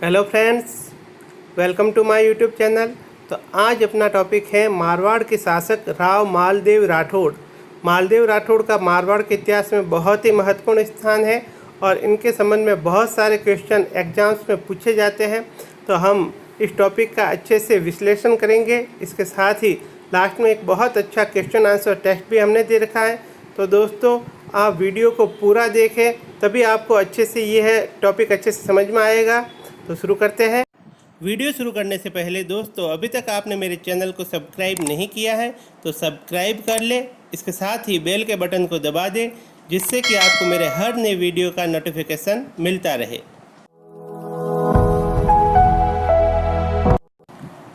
Hello friends, welcome to my YouTube channel. तो आज अपना टॉपिक है मारवाड़ के शासक राव मालदेव राठौड़। मालदेव राठौड़ का मारवाड़ के इतिहास में बहुत ही महत्वपूर्ण स्थान है और इनके संबंध में बहुत सारे क्वेश्चन एग्जाम्स में पूछे जाते हैं। तो हम इस टॉपिक का अच्छे से विश्लेषण करेंगे। इसके साथ ही लास्ट में एक बहुत अच्छा क्वेश्चन आंसर टेस्ट भी हमने दे रखा है। तो दोस्तों, आप वीडियो को पूरा देखें, तभी आपको अच्छे से यह टॉपिक अच्छे से समझ में आएगा। तो शुरू करते हैं। वीडियो शुरू करने से पहले दोस्तों, अभी तक आपने मेरे चैनल को सब्सक्राइब नहीं किया है तो सब्सक्राइब कर ले। इसके साथ ही बेल के बटन को दबा दें, जिससे कि आपको मेरे हर नए वीडियो का नोटिफिकेशन मिलता रहे।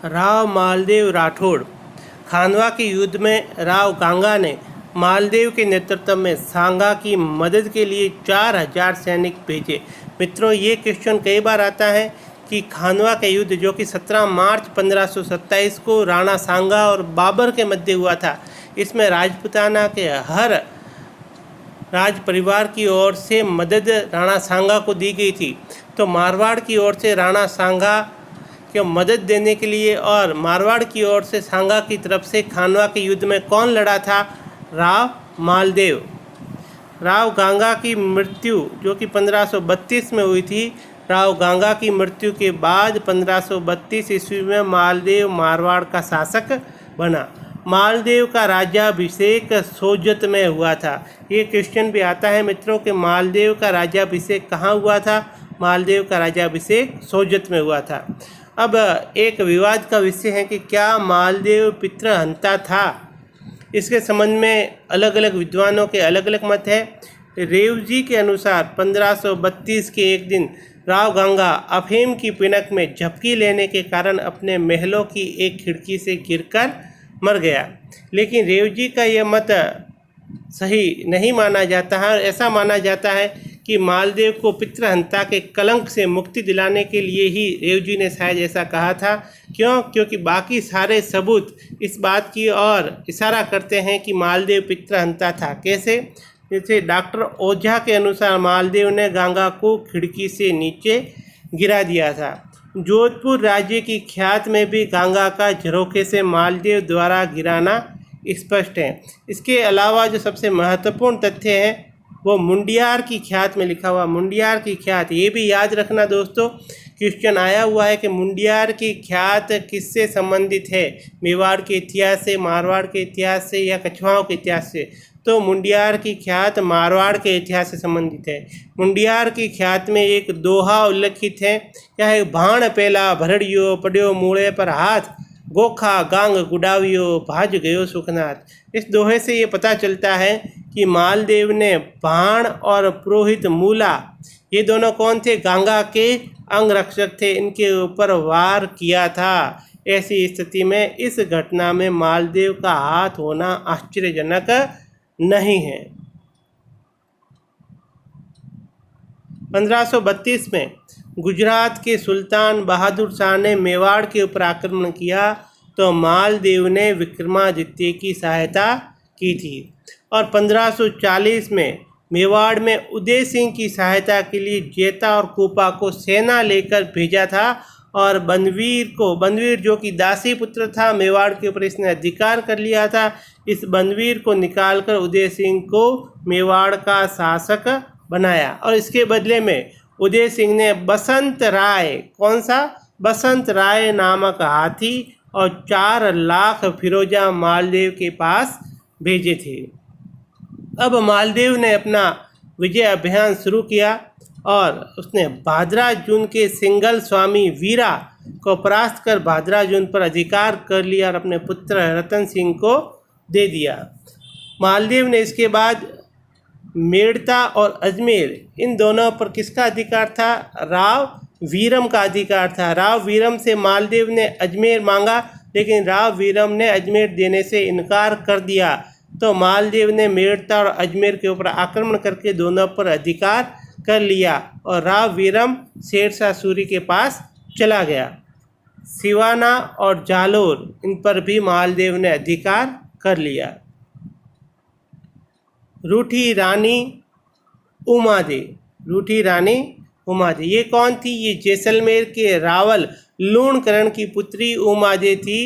राव मालदेव राठौड़। खानवा के युद्ध में राव गांगा ने मालदेव के नेतृत्व में सांगा की मदद के लिए 4000 सैनिक भेजे। मित्रों, ये क्वेश्चन कई बार आता है कि खानवा का युद्ध जो कि 17 मार्च 1527 को राणा सांगा और बाबर के मध्य हुआ था, इसमें राजपूताना के हर राज परिवार की ओर से मदद राणा सांगा को दी गई थी। तो मारवाड़ की ओर से राणा सांगा को मदद देने के लिए और मारवाड़ की ओर से सांगा की तरफ से खानवा के युद्ध में कौन लड़ा था? राव मालदेव। राव गांगा की मृत्यु जो कि 1532 में हुई थी। राव गांगा की मृत्यु के बाद 1532 ईस्वी में मालदेव मारवाड़ का शासक बना। मालदेव का राज्याभिषेक सोजत में हुआ था। ये क्वेश्चन भी आता है मित्रों कि मालदेव का राज्याभिषेक कहाँ हुआ था? मालदेव का राज्याभिषेक सोजत में हुआ था। अब एक विवाद का विषय है कि क्या मालदेव पितृहंता था? इसके संबंध में अलग अलग विद्वानों के अलग अलग मत है। रेवजी के अनुसार 1532 के एक दिन राव गंगा अफीम की पिनक में झपकी लेने के कारण अपने महलों की एक खिड़की से गिरकर मर गया। लेकिन रेवजी का यह मत सही नहीं माना जाता है। ऐसा माना जाता है कि मालदेव को पितृहंता के कलंक से मुक्ति दिलाने के लिए ही रेवजी ने शायद ऐसा कहा था। क्योंकि बाकी सारे सबूत इस बात की ओर इशारा करते हैं कि मालदेव पितृहंता था। कैसे? जैसे डॉक्टर ओझा के अनुसार मालदेव ने गंगा को खिड़की से नीचे गिरा दिया था। जोधपुर राज्य की ख्यात में भी गंगा का झरोखे से मालदेव द्वारा गिराना स्पष्ट है। इसके अलावा जो सबसे महत्वपूर्ण तथ्य है वो मुंडियार की ख्यात में लिखा हुआ। मुंडियार की ख्यात, ये भी याद रखना दोस्तों, क्वेश्चन आया हुआ है कि मुंडियार की ख्यात किससे संबंधित है? मेवाड़ के इतिहास से, मारवाड़ के इतिहास से या कछवाओं के इतिहास से? तो मुंडियार की ख्यात मारवाड़ के इतिहास से संबंधित है। मुंडियार की ख्यात में एक दोहा उल्लिखित है, क्या है? भाण पेला भरड़ियो पड्यो मूड़े पर हाथ, गोखा गांग गुडावियो भाज गयो सुखनाथ। इस दोहे से ये पता चलता है कि मालदेव ने भाण और पुरोहित मूला, ये दोनों कौन थे? गंगा के अंगरक्षक थे, इनके ऊपर वार किया था। ऐसी स्थिति में इस घटना में मालदेव का हाथ होना आश्चर्यजनक नहीं है। 1532 में गुजरात के सुल्तान बहादुर शाह ने मेवाड़ के ऊपर आक्रमण किया तो मालदेव ने विक्रमादित्य की सहायता की थी। और 1540 में मेवाड़ में उदय सिंह की सहायता के लिए जेता और कोपा को सेना लेकर भेजा था। और बनवीर जो कि दासी पुत्र था, मेवाड़ के ऊपर इसने अधिकार कर लिया था। इस बनवीर को निकालकर उदय सिंह को मेवाड़ का शासक बनाया। और इसके बदले में उदय सिंह ने बसंत राय, कौन सा? बसंत राय नामक हाथी और 4 लाख फिरोजा मालदेव के पास भेजे थे। अब मालदेव ने अपना विजय अभियान शुरू किया और उसने भादरा जून के सिंगल स्वामी वीरा को परास्त कर भादरा जून पर अधिकार कर लिया और अपने पुत्र रतन सिंह को दे दिया। मालदेव ने इसके बाद मेड़ता और अजमेर, इन दोनों पर किसका अधिकार था? राव वीरम का अधिकार था। राव वीरम से मालदेव ने अजमेर मांगा, लेकिन राव वीरम ने अजमेर देने से इनकार कर दिया। तो मालदेव ने मेड़ता और अजमेर के ऊपर आक्रमण करके दोनों पर अधिकार कर लिया और राव वीरम शेरशाह सूरी के पास चला गया। सिवाना और जालोर, इन पर भी मालदेव ने अधिकार कर लिया। रूठी रानी उमादे। ये कौन थी? ये जैसलमेर के रावल लूणकरण की पुत्री उमादे थी,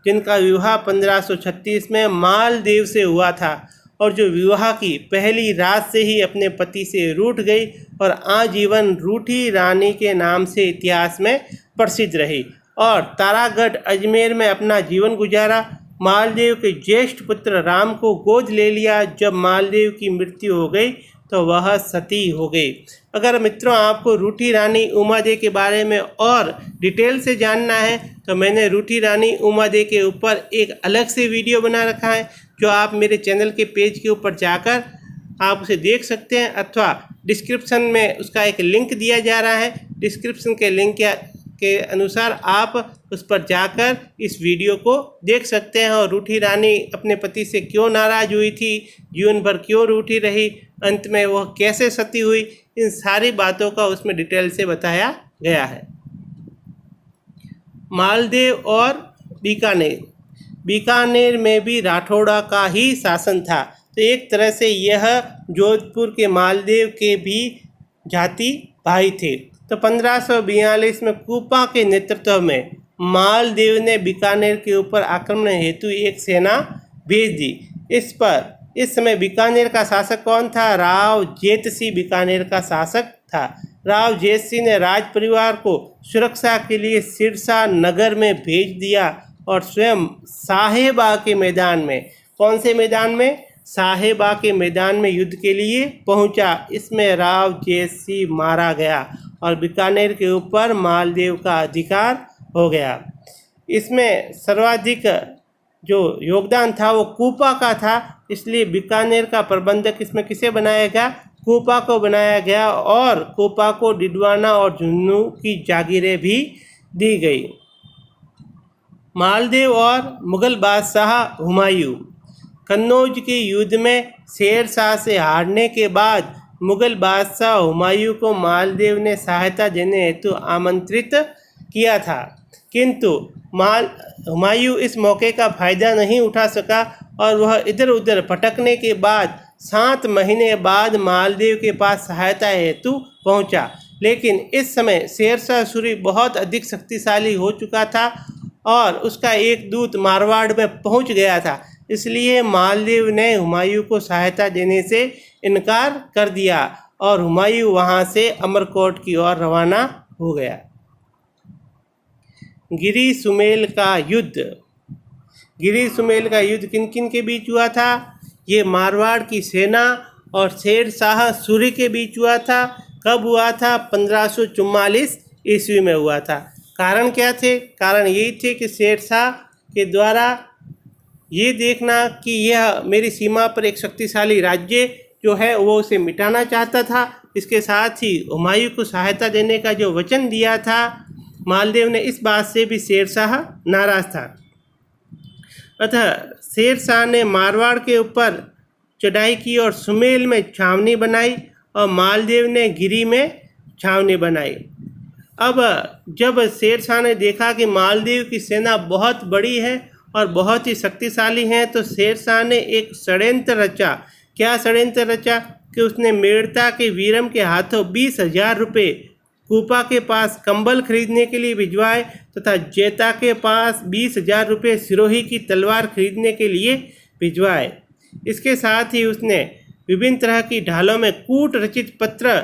जिनका विवाह 1536 में मालदेव से हुआ था और जो विवाह की पहली रात से ही अपने पति से रूठ गई और आजीवन रूठी रानी के नाम से इतिहास में प्रसिद्ध रही और तारागढ़ अजमेर में अपना जीवन गुजारा। मालदेव के ज्येष्ठ पुत्र राम को गोद ले लिया। जब मालदेव की मृत्यु हो गई तो वह सती हो गई। अगर मित्रों आपको रूठी रानी उमादे के बारे में और डिटेल से जानना है तो मैंने रूठी रानी उमादे के ऊपर एक अलग से वीडियो बना रखा है, जो आप मेरे चैनल के पेज के ऊपर जाकर आप उसे देख सकते हैं, अथवा डिस्क्रिप्शन में उसका एक लिंक दिया जा रहा है। डिस्क्रिप्शन के लिंक के अनुसार आप उस पर जाकर इस वीडियो को देख सकते हैं और रूठी रानी अपने पति से क्यों नाराज़ हुई थी, जीवन भर क्यों रूठी रही, अंत में वह कैसे सती हुई, इन सारी बातों का उसमें डिटेल से बताया गया है। मालदेव और बीकानेर। बीकानेर में भी राठौड़ा का ही शासन था, तो एक तरह से यह जोधपुर के मालदेव के भी जाति भाई थे। तो 1542 में कूपा के नेतृत्व में मालदेव ने बीकानेर के ऊपर आक्रमण हेतु एक सेना भेज दी। इस समय बीकानेर का शासक कौन था? राव जेतसिंह बीकानेर का शासक था। राव जेतसिंह ने राज परिवार को सुरक्षा के लिए सिरसा नगर में भेज दिया और स्वयं साहेबा के मैदान में, कौन से मैदान में? साहेबा के मैदान में युद्ध के लिए पहुंचा। इसमें राव जेतसिंह मारा गया और बीकानेर के ऊपर मालदेव का अधिकार हो गया। इसमें सर्वाधिक जो योगदान था वो कूपा का था, इसलिए बीकानेर का प्रबंधक इसमें किसे बनाया गया? कूपा को बनाया गया और कूपा को डिडवाना और झुंझुनू की जागीरें भी दी गई। मालदेव और मुगल बादशाह हुमायूं। कन्नौज के युद्ध में शेर शाह से हारने के बाद मुगल बादशाह हुमायूं को मालदेव ने सहायता देने हेतु आमंत्रित किया था, किंतु हुमायूं इस मौके का फ़ायदा नहीं उठा सका और वह इधर उधर भटकने के बाद 7 महीने बाद मालदेव के पास सहायता हेतु पहुंचा। लेकिन इस समय शेरशाह सूरी बहुत अधिक शक्तिशाली हो चुका था और उसका एक दूत मारवाड़ में पहुंच गया था, इसलिए मालदेव ने हुमायूं को सहायता देने से इनकार कर दिया और हुमायूं वहां से अमरकोट की ओर रवाना हो गया। गिरी सुमेल का युद्ध। गिरी सुमेल का युद्ध किन किन के बीच हुआ था? ये मारवाड़ की सेना और शेर शाह सूरी के बीच हुआ था। कब हुआ था? 1544 ईस्वी में हुआ था। कारण क्या थे? कारण यही थे कि शेर शाह के द्वारा ये देखना कि यह मेरी सीमा पर एक शक्तिशाली राज्य जो है वो उसे मिटाना चाहता था। इसके साथ ही हुमायूं को सहायता देने का जो वचन दिया था मालदेव ने, इस बात से भी शेर शाह नाराज था। अतः शेर शाह ने मारवाड़ के ऊपर चढ़ाई की और सुमेल में छावनी बनाई और मालदेव ने गिरी में छावनी बनाई। अब जब शेर शाह ने देखा कि मालदेव की सेना बहुत बड़ी है और बहुत ही शक्तिशाली है, तो शेर शाह ने एक षड्यंत्र रचा। क्या षड्यंत्र रचा? कि उसने मेड़ता के वीरम के हाथों 20,000 रुपये कूपा के पास कंबल खरीदने के लिए भिजवाए तथा जेता के पास 20,000 रुपये सिरोही की तलवार खरीदने के लिए भिजवाए। इसके साथ ही उसने विभिन्न तरह की ढालों में कूट रचित पत्र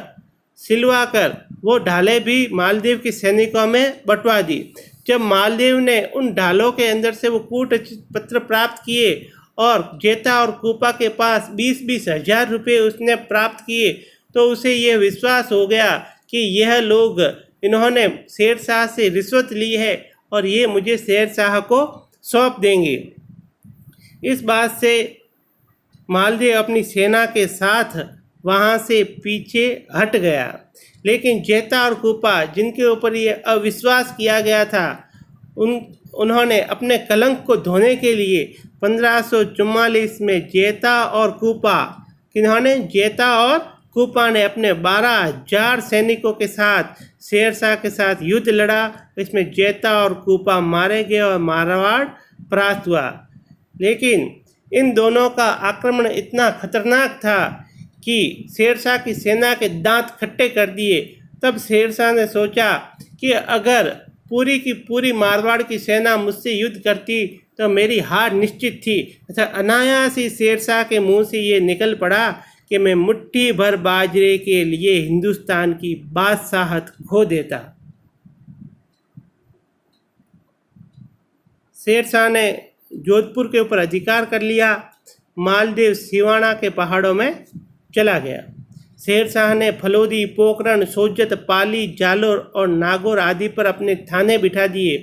सिलवाकर वो ढालें भी मालदेव के सैनिकों में बंटवा दी। जब मालदेव ने उन ढालों के अंदर से वो कूट रचित पत्र प्राप्त किए और जेता और कूपा के पास 20-20 हज़ार रुपये उसने प्राप्त किए, तो उसे यह विश्वास हो गया कि यह लोग, इन्होंने शेर शाह से रिश्वत ली है और ये मुझे शेर शाह को सौंप देंगे। इस बात से मालदेव अपनी सेना के साथ वहाँ से पीछे हट गया। लेकिन जेता और कूपा, जिनके ऊपर ये अविश्वास किया गया था, उन्होंने अपने कलंक को धोने के लिए 1544 में जेता और कूपा ने अपने 12,000 सैनिकों के साथ शेर शाह के साथ युद्ध लड़ा। इसमें जेता और कूपा मारे गए और मारवाड़ परास्त हुआ। लेकिन इन दोनों का आक्रमण इतना खतरनाक था कि शेर शाह की सेना के दांत खट्टे कर दिए तब शेरशाह ने सोचा कि अगर पूरी की पूरी मारवाड़ की सेना मुझसे युद्ध करती तो मेरी हार निश्चित थी। अच्छा, अनायास ही शेरशाह के मुंह से ये निकल पड़ा कि मैं मुट्ठी भर बाजरे के लिए हिंदुस्तान की बादशाहत खो देता। शेरशाह ने जोधपुर के ऊपर अधिकार कर लिया। मालदेव सिवाना के पहाड़ों में चला गया। शेरशाह ने फलोदी, पोखरण, सोजत, पाली, जालोर और नागौर आदि पर अपने थाने बिठा दिए।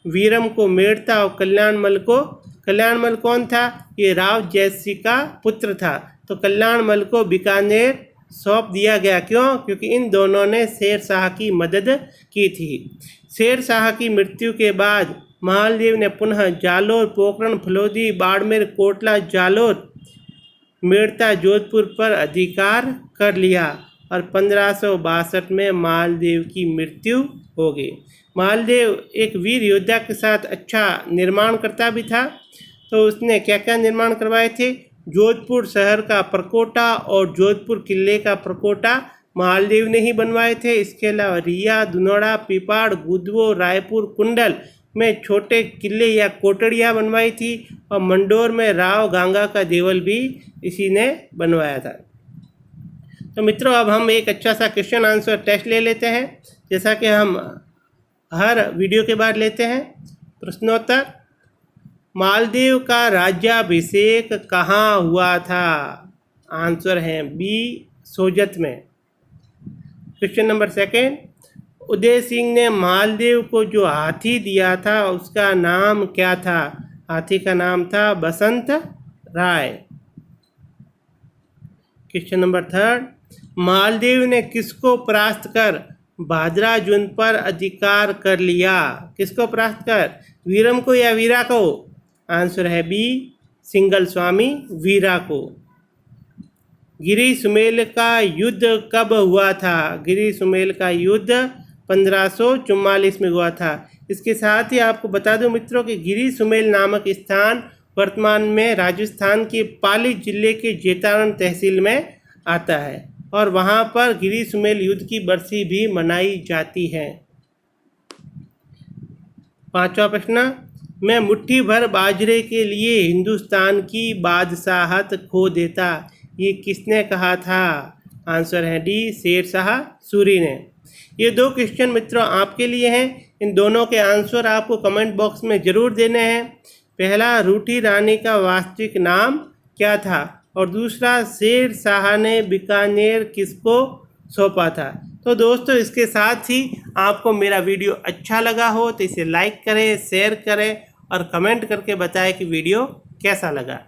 वीरम को मेड़ता और कल्याणमल कौन था? ये राव जैसी का पुत्र था। तो कल्याणमल को बीकानेर सौंप दिया गया। क्यों? क्योंकि इन दोनों ने शेरशाह की मदद की थी। शेरशाह की मृत्यु के बाद मालदेव ने पुनः जालोर, पोखरण, फलोदी, बाड़मेर, कोटला, जालोर, मेड़ता, जोधपुर पर अधिकार कर लिया और 1562 में मालदेव की मृत्यु हो गई। मालदेव एक वीर योद्धा के साथ अच्छा निर्माण करता भी था। तो उसने क्या क्या निर्माण करवाए थे? जोधपुर शहर का प्रकोटा और जोधपुर किले का प्रकोटा मालदेव ने ही बनवाए थे। इसके अलावा रिया, दुनोड़ा, पिपाड़, गुदवो, रायपुर, कुंडल में छोटे किले या कोटड़ियाँ बनवाई थी और मंडोर में राव गांगा का देवल भी इसी ने बनवाया था। तो मित्रों, अब हम एक अच्छा सा क्वेश्चन आंसर टेस्ट ले लेते हैं, जैसा कि हम हर वीडियो के बाद लेते हैं। प्रश्नोत्तर: मालदेव का राज्याभिषेक कहाँ हुआ था? आंसर है बी, सोजत में। Question number second: Uday Singh ने मालदेव को जो हाथी दिया था उसका नाम क्या था? हाथी का नाम था बसंत राय। क्वेश्चन नंबर थर्ड: मालदेव ने किसको परास्त कर भादरा जुन पर अधिकार कर लिया? किसको परास्त कर? वीरम को या वीरा को? आंसर है बी, सिंगल स्वामी वीरा को। गिरी सुमेल का युद्ध कब हुआ था? गिरी सुमेल का युद्ध 1544 में हुआ था। इसके साथ ही आपको बता दूं मित्रों कि गिरी सुमेल नामक स्थान वर्तमान में राजस्थान के पाली जिले के जेतारण तहसील में आता है और वहां पर गिरी सुमेल युद्ध की बरसी भी मनाई जाती है। पांचवा प्रश्न: मैं मुट्ठी भर बाजरे के लिए हिंदुस्तान की बादशाहत खो देता, ये किसने कहा था? आंसर है डी, शेरशाह सूरी ने। ये दो क्वेश्चन मित्रों आपके लिए हैं। इन दोनों के आंसर आपको कमेंट बॉक्स में ज़रूर देने हैं। पहला, रूठी रानी का वास्तविक नाम क्या था? और दूसरा, शेरशाह ने बीकानेर किसको सौंपा था? तो दोस्तों, इसके साथ ही आपको मेरा वीडियो अच्छा लगा हो तो इसे लाइक करें, शेयर करें और कमेंट करके बताएं कि वीडियो कैसा लगा।